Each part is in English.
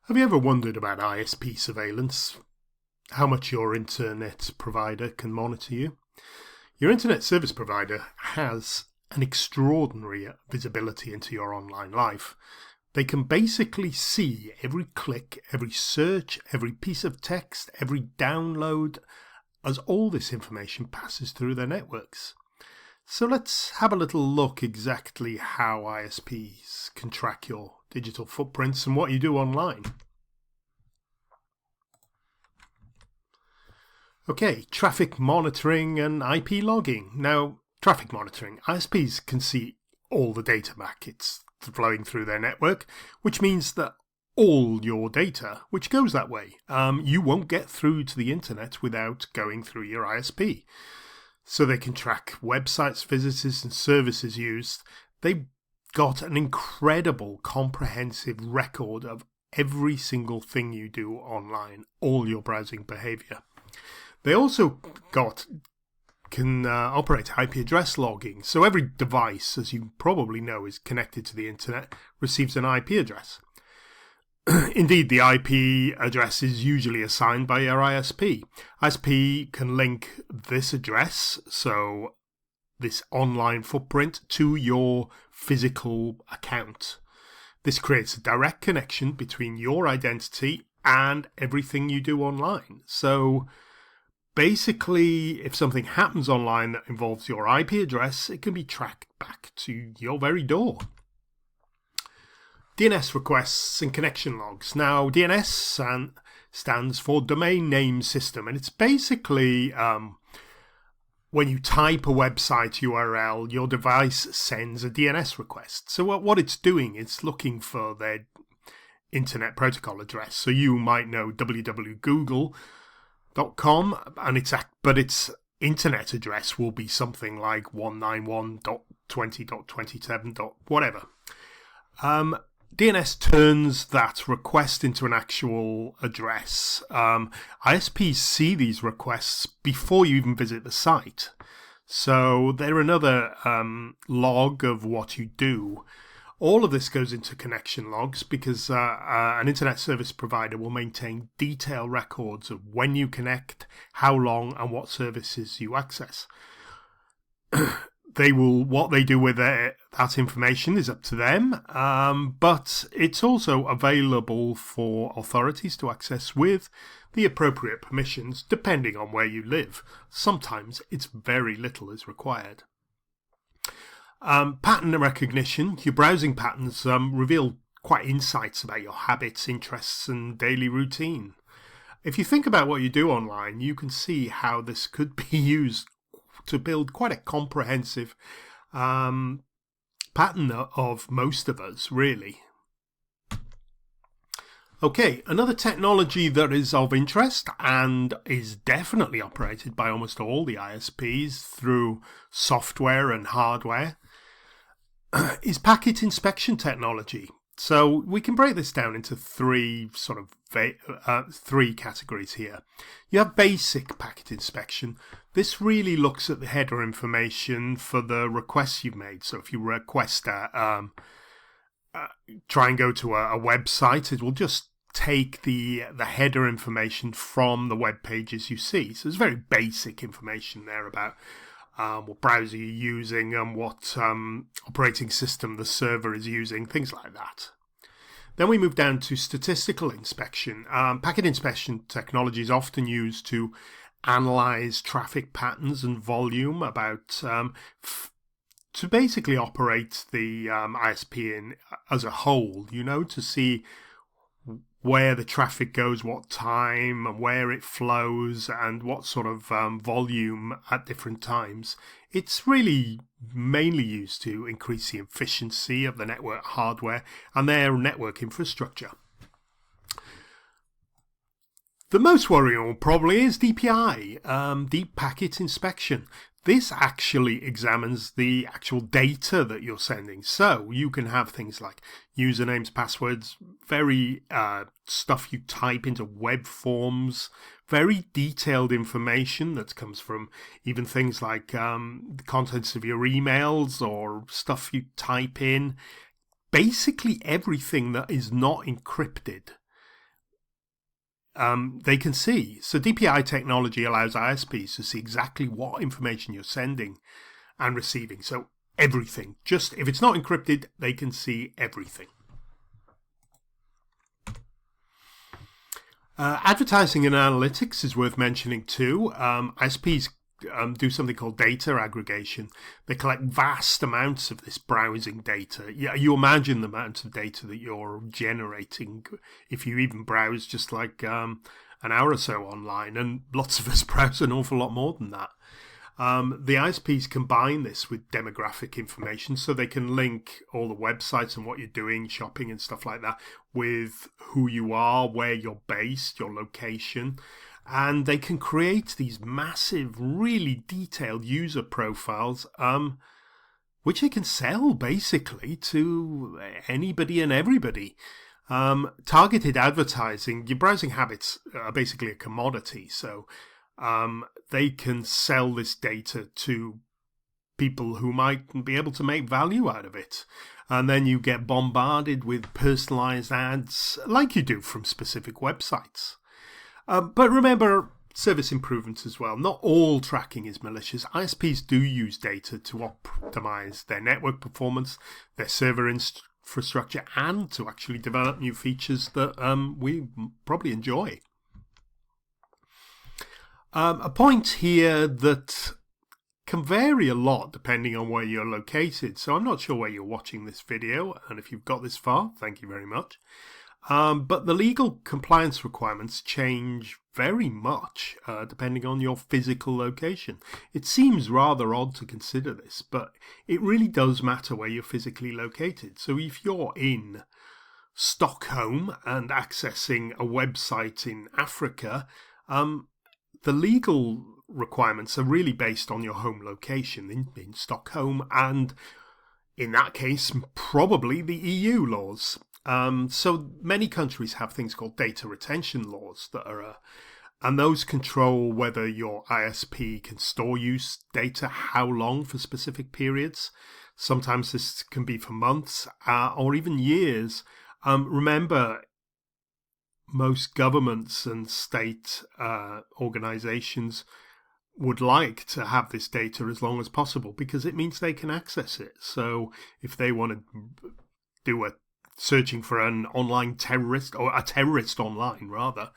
Have you ever wondered about ISP surveillance? How much your internet provider can monitor you? Your internet service provider has an extraordinary visibility into your online life. They can basically see every click, every search, every piece of text, every download, as all this information passes through their networks. So let's have a little look exactly how ISPs can track your digital footprints and what you do online. Okay, traffic monitoring and IP logging. Now, traffic monitoring. ISPs can see all the data packets flowing through their network, which means that all your data, which goes that way, you won't get through to the internet without going through your ISP. So they can track websites, visitors, and services used. They've got an incredible comprehensive record of every single thing you do online, all your browsing behavior. They also can operate IP address logging. So every device, as you probably know, is connected to the internet, receives an IP address. Indeed, the IP address is usually assigned by your ISP. ISP can link this address, so this online footprint, to your physical account. This creates a direct connection between your identity and everything you do online. So basically, if something happens online that involves your IP address, it can be tracked back to your very door. DNS requests and connection logs. Now, DNS stands for Domain Name System, and it's basically when you type a website URL, your device sends a DNS request. So what it's doing, it's looking for their internet protocol address. So you might know www.google.com, and its internet address will be something like 191.20.27. whatever. DNS turns that request into an actual address. ISPs see these requests before you even visit the site. So they're another log of what you do. All of this goes into connection logs because an internet service provider will maintain detailed records of when you connect, how long, and what services you access. What they do with that information is up to them, but it's also available for authorities to access with the appropriate permissions, depending on where you live. Sometimes it's very little is required. Pattern recognition. Your browsing patterns reveal quite insights about your habits, interests, and daily routine. If you think about what you do online, you can see how this could be used to build quite a comprehensive pattern of most of us, really. Okay, another technology that is of interest and is definitely operated by almost all the ISPs through software and hardware is packet inspection technology. So we can break this down into three categories here. You have basic packet inspection. This really looks at the header information for the requests you've made. So if you request try and go to a website, it will just take the header information from the web pages you see. So there's very basic information there about what browser you're using and what operating system the server is using, things like that. Then we move down to statistical inspection. Packet inspection technology is often used to analyze traffic patterns and volume to basically operate the ISP as a whole, to see where the traffic goes, what time, and where it flows, and what sort of volume at different times. It's really mainly used to increase the efficiency of the network hardware and their network infrastructure. The most worrying one probably is DPI, Deep Packet Inspection. This actually examines the actual data that you're sending. So you can have things like usernames, passwords, very stuff you type into web forms, very detailed information that comes from even things like the contents of your emails or stuff you type in. Basically everything that is not encrypted they can see. So DPI technology allows ISPs to see exactly what information you're sending and receiving. So everything. Just if it's not encrypted, they can see everything. Advertising and analytics is worth mentioning too. ISPs do something called data aggregation. They collect vast amounts of this browsing data. Yeah, you imagine the amount of data that you're generating if you even browse just like an hour or so online, and lots of us browse an awful lot more than that. The ISPs combine this with demographic information, so they can link all the websites and what you're doing, shopping and stuff like that, with who you are, where you're based, your location. And they can create these massive, really detailed user profiles, which they can sell basically to anybody and everybody. Targeted advertising, your browsing habits are basically a commodity. So they can sell this data to people who might be able to make value out of it. And then you get bombarded with personalized ads like you do from specific websites. But remember, service improvements as well. Not all tracking is malicious. ISPs do use data to optimize their network performance, their server infrastructure, and to actually develop new features that we probably enjoy. A point here that can vary a lot depending on where you're located. So I'm not sure where you're watching this video, and if you've got this far, thank you very much. But the legal compliance requirements change very much depending on your physical location. It seems rather odd to consider this, but it really does matter where you're physically located. So if you're in Stockholm and accessing a website in Africa, the legal requirements are really based on your home location in Stockholm, and in that case, probably the EU laws. So many countries have things called data retention laws that are, and those control whether your ISP can store use data, how long for specific periods. Sometimes this can be for months or even years. Remember, most governments and state organizations would like to have this data as long as possible because it means they can access it. So if they want to do a searching for an online terrorist, or a terrorist online rather,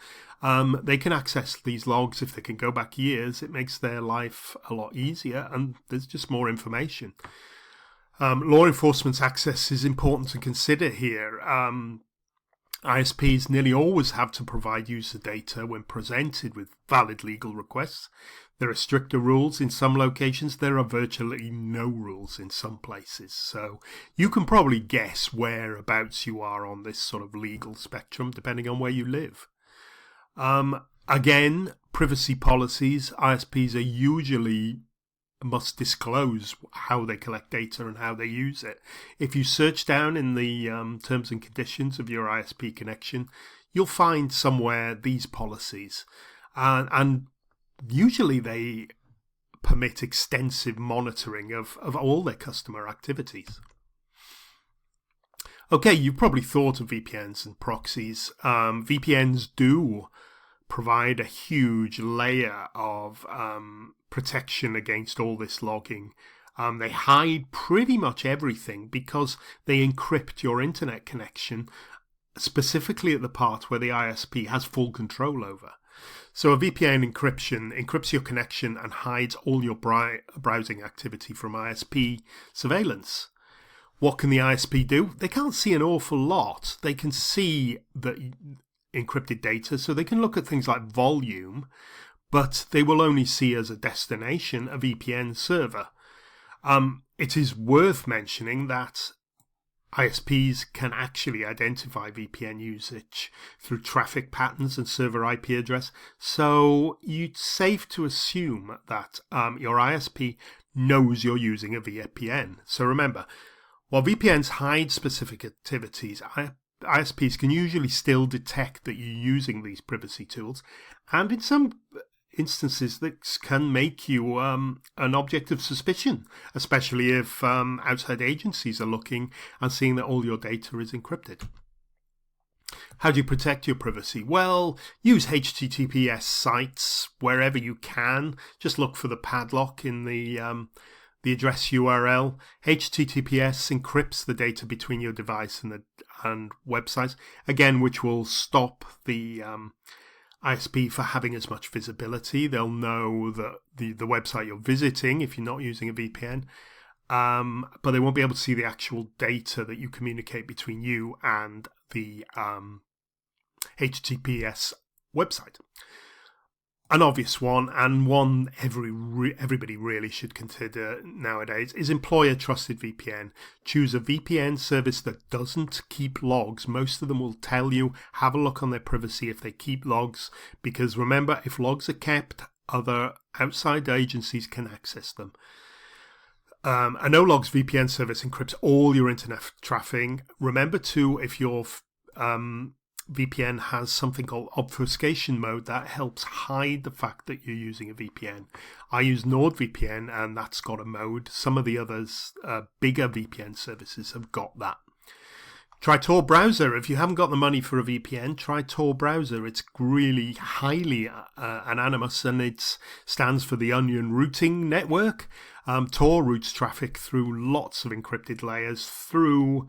they can access these logs. If they can go back years, it makes their life a lot easier, and there's just more information. Law enforcement's access is important to consider here. ISPs nearly always have to provide user data when presented with valid legal requests. There are stricter rules in some locations. There are virtually no rules in some places. So you can probably guess whereabouts you are on this sort of legal spectrum, depending on where you live. Again, privacy policies, ISPs are usually must disclose how they collect data and how they use it. If you search down in the terms and conditions of your ISP connection, you'll find somewhere these policies. And usually they permit extensive monitoring of all their customer activities. Okay, you've probably thought of VPNs and proxies. VPNs do provide a huge layer of protection against all this logging. They hide pretty much everything because they encrypt your internet connection, specifically at the part where the ISP has full control over. So a VPN encryption encrypts your connection and hides all your browsing activity from ISP surveillance. What can the ISP do? They can't see an awful lot. They can see the encrypted data, so they can look at things like volume, but they will only see as a destination a VPN server. It is worth mentioning that ISPs can actually identify VPN usage through traffic patterns and server IP address, so it's safe to assume that your ISP knows you're using a VPN. So remember, while VPNs hide specific activities, ISPs can usually still detect that you're using these privacy tools, and in some instances that can make you an object of suspicion, especially if outside agencies are looking and seeing that all your data is encrypted. How do you protect your privacy? Well, use HTTPS sites wherever you can. Just look for the padlock in the address URL. HTTPS encrypts the data between your device and websites, again, which will stop the ISP for having as much visibility. They'll know that the website you're visiting if you're not using a VPN, but they won't be able to see the actual data that you communicate between you and the HTTPS website. An obvious one, and one everybody really should consider nowadays, is employ a trusted VPN. Choose a VPN service that doesn't keep logs. Most of them will tell you, have a look on their privacy if they keep logs, because remember, if logs are kept, other outside agencies can access them. A no-logs VPN service encrypts all your internet traffic. Remember too, if your VPN has something called obfuscation mode, that helps hide the fact that you're using a VPN. I use NordVPN and that's got a mode. Some of the others, bigger VPN services have got that. Try Tor browser. If you haven't got the money for a VPN, try Tor browser. It's really highly anonymous, and it stands for the Onion Routing Network. Tor routes traffic through lots of encrypted layers through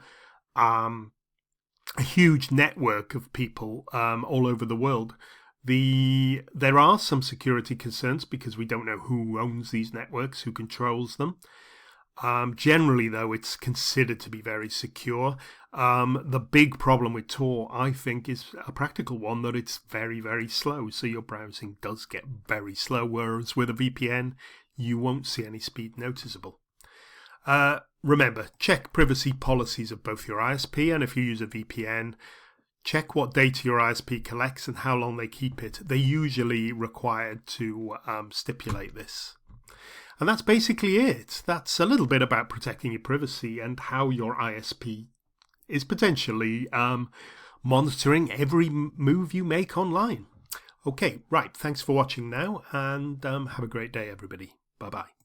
a huge network of people all over the world. There are some security concerns because we don't know who owns these networks, who controls them. Generally, though, it's considered to be very secure. The big problem with Tor, I think, is a practical one, that it's very, very slow. So your browsing does get very slow, whereas with a VPN, you won't see any speed noticeable. Remember, check privacy policies of both your ISP, and if you use a VPN, check what data your ISP collects and how long they keep it. They're usually required to stipulate this. And that's basically it. That's a little bit about protecting your privacy and how your ISP is potentially monitoring every move you make online. Okay, right. Thanks for watching now, and have a great day, everybody. Bye-bye.